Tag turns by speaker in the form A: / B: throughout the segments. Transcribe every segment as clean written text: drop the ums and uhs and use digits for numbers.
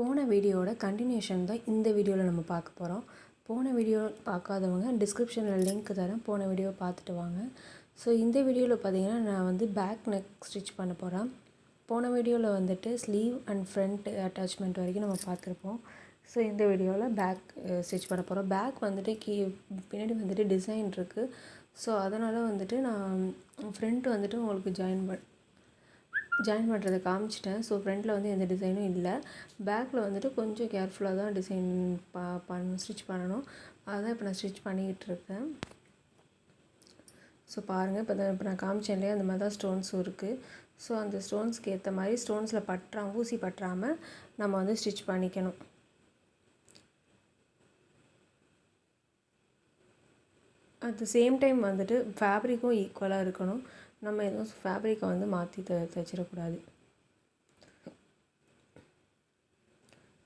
A: போன வீடியோவோட கண்டினியூஷன் தான் இந்த வீடியோவில் நம்ம பார்க்க போகிறோம். போன வீடியோ பார்க்காதவங்க டிஸ்கிரிப்ஷனில் லிங்க் தரேன், போன வீடியோ பார்த்துட்டு வாங்க. ஸோ இந்த வீடியோவில் பார்த்தீங்கன்னா நான் வந்து பேக் நெக் ஸ்டிச் பண்ண போகிறேன். போன வீடியோவில் வந்துட்டு ஸ்லீவ் அண்ட் ஃப்ரண்ட் அட்டாச்மெண்ட் வரைக்கும் நம்ம பார்த்துருப்போம். ஸோ இந்த வீடியோவில் பேக் ஸ்டிச் பண்ண போகிறோம். பேக் வந்துட்டு பின்னாடி வந்துட்டு டிசைன் இருக்குது. ஸோ அதனால் வந்துட்டு நான் ஃப்ரண்ட் வந்துட்டு உங்களுக்கு ஜாயின் பண்ணுறதை காமிச்சிட்டேன். ஸோ ஃப்ரண்ட்டில் வந்து எந்த டிசைனும் இல்லை. பேக்கில் வந்துட்டு கொஞ்சம் கேர்ஃபுல்லாக தான் டிசைன் ஸ்டிச் பண்ணணும். அதான் இப்போ நான் ஸ்டிச் பண்ணிக்கிட்டுருக்கேன். ஸோ பாருங்கள், இப்போ நான் காமிச்சேன் இல்லையா, அந்த மாதிரி தான் ஸ்டோன்ஸும் இருக்குது. ஸோ அந்த ஸ்டோன்ஸ்க்கு ஏற்ற மாதிரி ஸ்டோன்ஸில் ஊசி பற்றாமல் நம்ம வந்து ஸ்டிச் பண்ணிக்கணும். அட் த சேம் டைம் வந்துட்டு ஃபேப்ரிக்கும் ஈக்குவலாக இருக்கணும். நம்ம எதுவும் ஃபேப்ரிக்கை வந்து மாற்றி தைச்சிடக்கூடாது.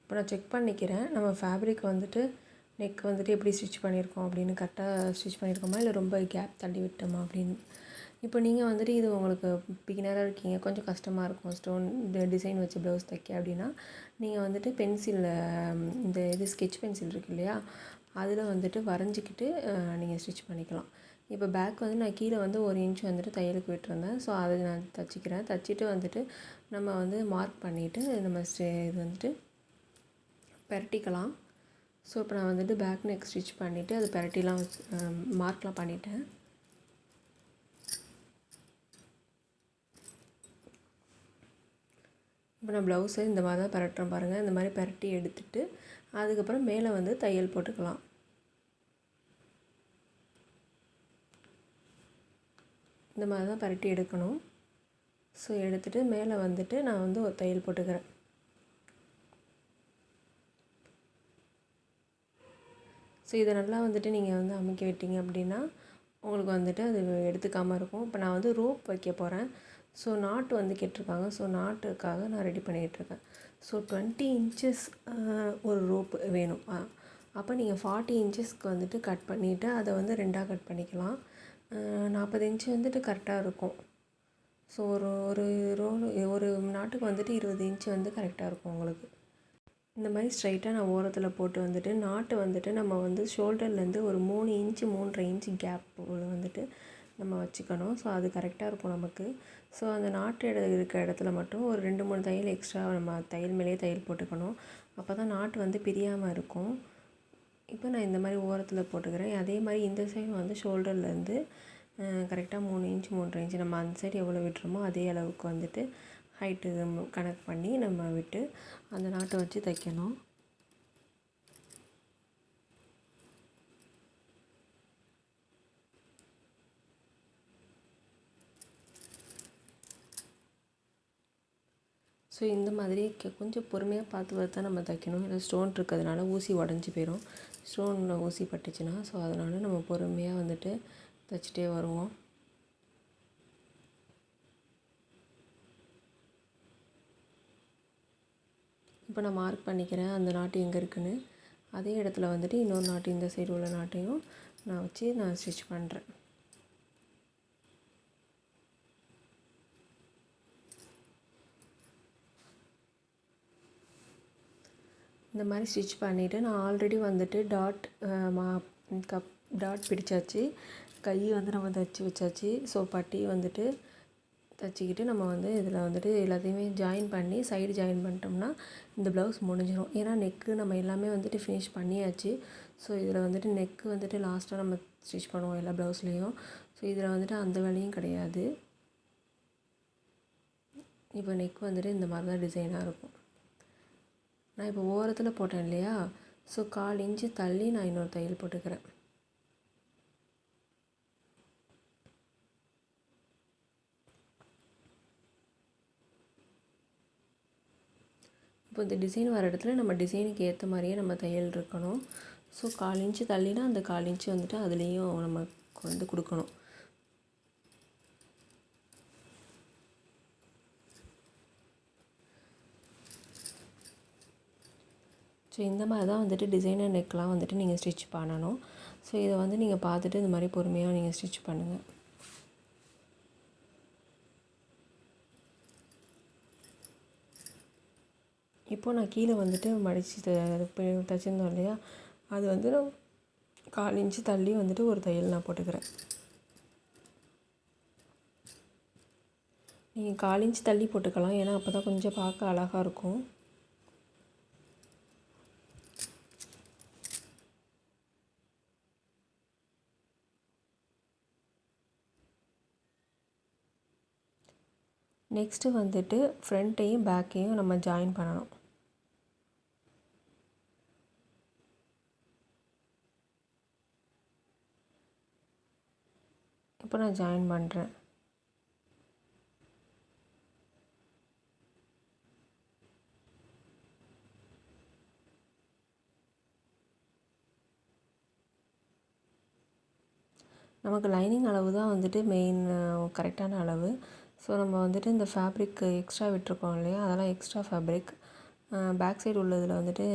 A: இப்போ நான் செக் பண்ணிக்கிறேன், நம்ம ஃபேப்ரிக் வந்துட்டு நெக் வந்துட்டு எப்படி ஸ்டிச் பண்ணியிருக்கோம் அப்படின்னு, கரெக்டாக ஸ்டிச் பண்ணியிருக்கோமா இல்லை ரொம்ப கேப் தள்ளி விட்டோமா அப்படின்னு. இப்போ நீங்கள் வந்துட்டு இது உங்களுக்கு பிகினராக இருக்கீங்க, கொஞ்சம் கஷ்டமாக இருக்கும் ஸ்டோன் டிசைன் வச்சு ப்ளவுஸ் தைக்க அப்படின்னா, நீங்கள் வந்துட்டு பென்சிலில் இது ஸ்கெட்ச் பென்சில் இருக்குது இல்லையா, அதில் வந்துட்டு வரைஞ்சிக்கிட்டு நீங்கள் ஸ்டிச் பண்ணிக்கலாம். இப்போ பேக் வந்து நான் கீழே வந்து 1 இன்ச் வந்துட்டு தையலுக்கு விட்டுருந்தேன். ஸோ அதை நான் தைச்சிட்டு வந்துட்டு நம்ம வந்து மார்க் பண்ணிவிட்டு நம்ம இது வந்துட்டு பெரட்டிக்கலாம். ஸோ இப்போ நான் வந்துட்டு பேக் நெக் ஸ்டிச் பண்ணிவிட்டு அது பெரட்டிலாம் மார்க்லாம் பண்ணிட்டேன். இப்போ நான் ப்ளவுஸை இந்த மாதிரி தான் பெரட்டுறேன் பாருங்கள். இந்த மாதிரி பெரட்டி எடுத்துகிட்டு அதுக்கப்புறம் மேலே வந்து தையல் போட்டுக்கலாம். இந்த மாதிரி தான் பெரட்டி எடுக்கணும். ஸோ எடுத்துகிட்டு மேலே வந்துட்டு நான் வந்து ஒரு தையல் போட்டுக்கிறேன். ஸோ இதை நல்லா வந்துட்டு நீங்கள் வந்து அமுக்கி விட்டீங்க அப்படின்னா உங்களுக்கு வந்துட்டு அது எடுத்துக்காமல் இருக்கும். இப்போ நான் வந்து ரோப் வைக்க போகிறேன். ஸோ நாட்டு வந்து கேட்டிருக்காங்க. ஸோ நாட்டுக்காக நான் ரெடி பண்ணிகிட்ருக்கேன். ஸோ 20 இன்ச்சஸ் ஒரு ரோப்பு வேணும். அப்போ நீங்கள் 40 இன்ச்சஸ்க்கு வந்துட்டு கட் பண்ணிவிட்டு அதை வந்து 2ஆக கட் பண்ணிக்கலாம். 40 இன்ச்சு வந்துட்டு கரெக்டாக இருக்கும். ஸோ ஒரு நாட்டுக்கு வந்துட்டு 20 இன்ச்சு வந்து கரெக்டாக இருக்கும் உங்களுக்கு. இந்த மாதிரி ஸ்ட்ரைட்டாக நான் ஓரத்தில் போட்டு வந்துட்டு நாட்டு வந்துட்டு நம்ம வந்து ஷோல்டர்லேருந்து ஒரு 3 இன்ச்சு 3.5 இன்ச்சு கேப் வந்துட்டு நம்ம வச்சுக்கணும். ஸோ அது கரெக்டாக இருக்கும் நமக்கு. ஸோ அந்த நாட்டு இருக்க இடத்துல மட்டும் ஒரு 2-3 தையல் எக்ஸ்ட்ரா நம்ம தையல் மேலேயே தையல் போட்டுக்கணும். அப்போ தான் நாட்டு வந்து பிரியாமல் இருக்கும். இப்போ நான் இந்த மாதிரி ஓரத்தில் போட்டுக்கிறேன். அதே மாதிரி இந்த சைடு வந்து ஷோல்டர்லேருந்து கரெக்டாக 3 இன்ச்சு 3.5 இன்ச்சு நம்ம அந்த சைடு எவ்வளோ விட்டுறோமோ அதே அளவுக்கு வந்துட்டு ஹைட்டு கணக்கு பண்ணி நம்ம விட்டு அந்த நாட்டை வச்சு தைக்கணும். ஸோ இந்த மாதிரி கொஞ்சம் பொறுமையாக பார்த்து தான் நம்ம தைக்கணும். இல்லை ஸ்டோன் இருக்கிறதுனால ஊசி உடஞ்சி போயிடும். ஸ்டோனில் ஊசி பட்டுச்சுன்னா. ஸோ அதனால் நம்ம பொறுமையாக வந்துட்டு தைச்சிட்டே வருவோம். இப்போ நான் மார்க் பண்ணிக்கிறேன் அந்த நாட்டு எங்கே இருக்குன்னு. அதே இடத்துல வந்துட்டு இன்னொரு நாட்டு, இந்த சைடு உள்ள நாட்டையும் நான் வச்சு நான் ஸ்டிச் பண்ணுறேன். இந்த மாதிரி ஸ்டிச் பண்ணிவிட்டு நான் ஆல்ரெடி வந்துட்டு டாட் பிடிச்சாச்சு. கை வந்து நம்ம தைச்சி வச்சாச்சு. ஸோ பட்டி வந்துட்டு தைச்சிக்கிட்டு நம்ம வந்து இதில் வந்துட்டு எல்லாத்தையுமே ஜாயின் பண்ணி சைடு ஜாயின் பண்ணிட்டோம்னா இந்த ப்ளவுஸ் முடிஞ்சிடும். ஏன்னா நெக்கு நம்ம எல்லாமே வந்துட்டு ஃபினிஷ் பண்ணியாச்சு. ஸோ இதில் வந்துட்டு நெக்கு வந்துட்டு லாஸ்ட்டாக நம்ம ஸ்டிச் பண்ணுவோம் எல்லா ப்ளவுஸ்லேயும். ஸோ இதில் வந்துட்டு அந்த வேலையும் கிடையாது. இப்போ நெக் வந்துட்டு இந்த மாதிரி தான் டிசைனாக இருக்கும். நான் இப்போ ஓரத்தில் போட்டேன் இல்லையா, ஸோ 1/4 இன்ச்சு தள்ளி நான் இன்னொரு தையல் போட்டுக்கிறேன். இப்போ இந்த டிசைன் வர இடத்துல நம்ம டிசைனுக்கு ஏற்ற மாதிரியே நம்ம தையல் இருக்கணும். ஸோ 1/4 இன்ச்சு தள்ளினா அந்த 1/4 இன்ச்சு வந்துட்டு அதுலேயும் நம்ம வந்து கொடுக்கணும். ஸோ இந்த மாதிரி தான் வந்துட்டு டிசைனர் நெக்லாம் வந்துட்டு நீங்கள் ஸ்டிச் பண்ணணும். ஸோ இதை வந்து நீங்கள் பார்த்துட்டு இந்த மாதிரி பொறுமையாக நீங்கள் ஸ்டிச் பண்ணுங்கள். இப்போ இப்போது நான் கீழே வந்துட்டு மடித்து தைச்சிருந்தோம் இல்லையா, அது வந்து 1/4 இன்ச்சு தள்ளி வந்துட்டு ஒரு தையல் நான் போட்டுக்கிறேன். நீங்கள் 1/4 இன்ச் தள்ளி போட்டுக்கலாம், ஏன்னா அப்போ தான் கொஞ்சம் பார்க்க அழகாக இருக்கும். நெக்ஸ்ட்டு வந்துட்டு ஃப்ரண்ட்டையும் பேக்கையும் நம்ம ஜாயின் பண்ணணும். இப்போ நான் ஜாயின் பண்ணுறேன். நமக்கு லைனிங் அளவு தான் வந்துட்டு மெயின் கரெக்டான அளவு. ஸோ நம்ம வந்துட்டு இந்த ஃபேப்ரிக் எக்ஸ்ட்ரா விட்டுருக்கோம் இல்லையா, அதெல்லாம் எக்ஸ்ட்ரா ஃபேப்ரிக். பேக் சைடு உள்ளதில் வந்துட்டு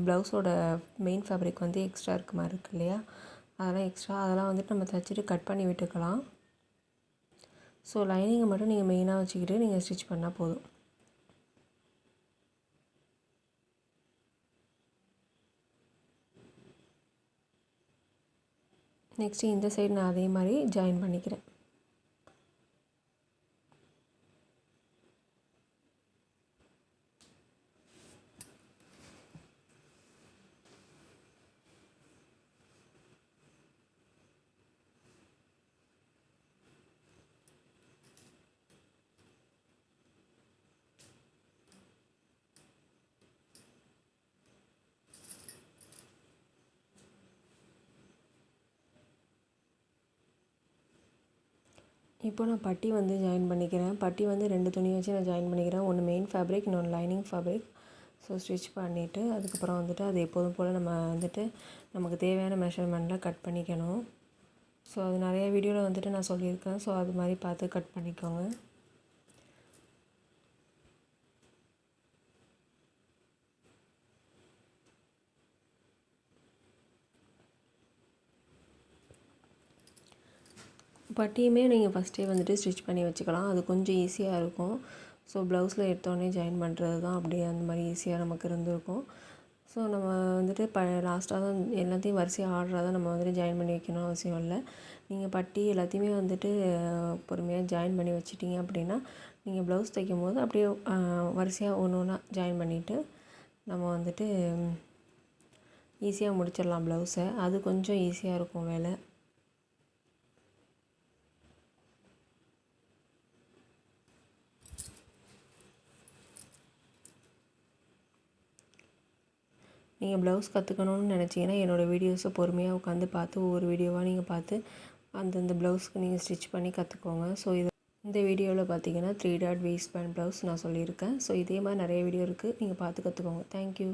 A: ப்ளவுஸோட மெயின் ஃபேப்ரிக் வந்து எக்ஸ்ட்ரா இருக்க மாதிரி இருக்குது இல்லையா, அதெல்லாம் எக்ஸ்ட்ரா, அதெல்லாம் வந்துட்டு நம்ம தைச்சிட்டு கட் பண்ணி விட்டுக்கலாம். ஸோ லைனிங்கை மட்டும் நீங்கள் மெயினாக வச்சுக்கிட்டு நீங்கள் ஸ்டிச் பண்ணால் போதும். நெக்ஸ்ட்டு இந்த சைடு நான் அதே மாதிரி ஜாயின் பண்ணிக்கிறேன். இப்போ நான் பட்டி வந்து ஜாயின் பண்ணிக்கிறேன். பட்டி வந்து 2 துணி வச்சு நான் ஜாயின் பண்ணிக்கிறேன். ஒன்று மெயின் ஃபேப்ரிக், இன்னொன்று லைனிங் ஃபேப்ரிக். ஸோ ஸ்டிச் பண்ணிவிட்டு அதுக்கப்புறம் வந்துட்டு அது எப்போதும் போல் நம்ம வந்துட்டு நமக்கு தேவையான மெஷர்மெண்ட்டில் கட் பண்ணிக்கணும். ஸோ அது நிறைய வீடியோவில் வந்துட்டு நான் சொல்லியிருக்கேன். ஸோ அது மாதிரி பார்த்து கட் பண்ணிக்கோங்க. பட்டியுமே நீங்கள் ஃபஸ்ட்டே வந்துட்டு ஸ்டிச் பண்ணி வச்சுக்கலாம், அது கொஞ்சம் ஈஸியாக இருக்கும். ஸோ ப்ளவுஸில் எடுத்தோடனே ஜாயின் பண்ணுறது தான் அப்படியே அந்த மாதிரி ஈஸியாக நமக்கு இருந்திருக்கும். ஸோ நம்ம வந்துட்டு லாஸ்ட்டாக தான் எல்லாத்தையும் வரிசையாக ஆர்டராக தான் நம்ம வந்துட்டு ஜாயின் பண்ணி வைக்கணும் அவசியம் இல்லை. நீங்கள் பட்டி எல்லாத்தையுமே வந்துட்டு பொறுமையாக ஜாயின் பண்ணி வச்சிட்டிங்க அப்படின்னா, நீங்கள் ப்ளவுஸ் தைக்கும்போது அப்படியே வரிசையாக ஒன்று ஒன்றா ஜாயின் பண்ணிவிட்டு நம்ம வந்துட்டு ஈஸியாக முடிச்சிடலாம் ப்ளவுஸை. அது கொஞ்சம் ஈஸியாக இருக்கும் வேலை. நீங்கள் ப்ளவுஸ் கற்றுக்கணுன்னு நினச்சிங்கன்னா என்னோடய வீடியோஸை பொறுமையாக உட்காந்து பார்த்து ஒவ்வொரு வீடியோவாக நீங்கள் பார்த்து அந்தந்த ப்ளவுஸ்க்கு நீங்கள் ஸ்டிச் பண்ணி கற்றுக்கோங்க. ஸோ இந்த வீடியோவில் பார்த்தீங்கன்னா 3 டாட் வேஸ்ட் பேண்ட் ப்ளவுஸ் நான் சொல்லியிருக்கேன். ஸோ இதே மாதிரி நிறைய வீடியோ இருக்குது, நீங்கள் பார்த்து கற்றுக்கோங்க. தேங்க்யூ.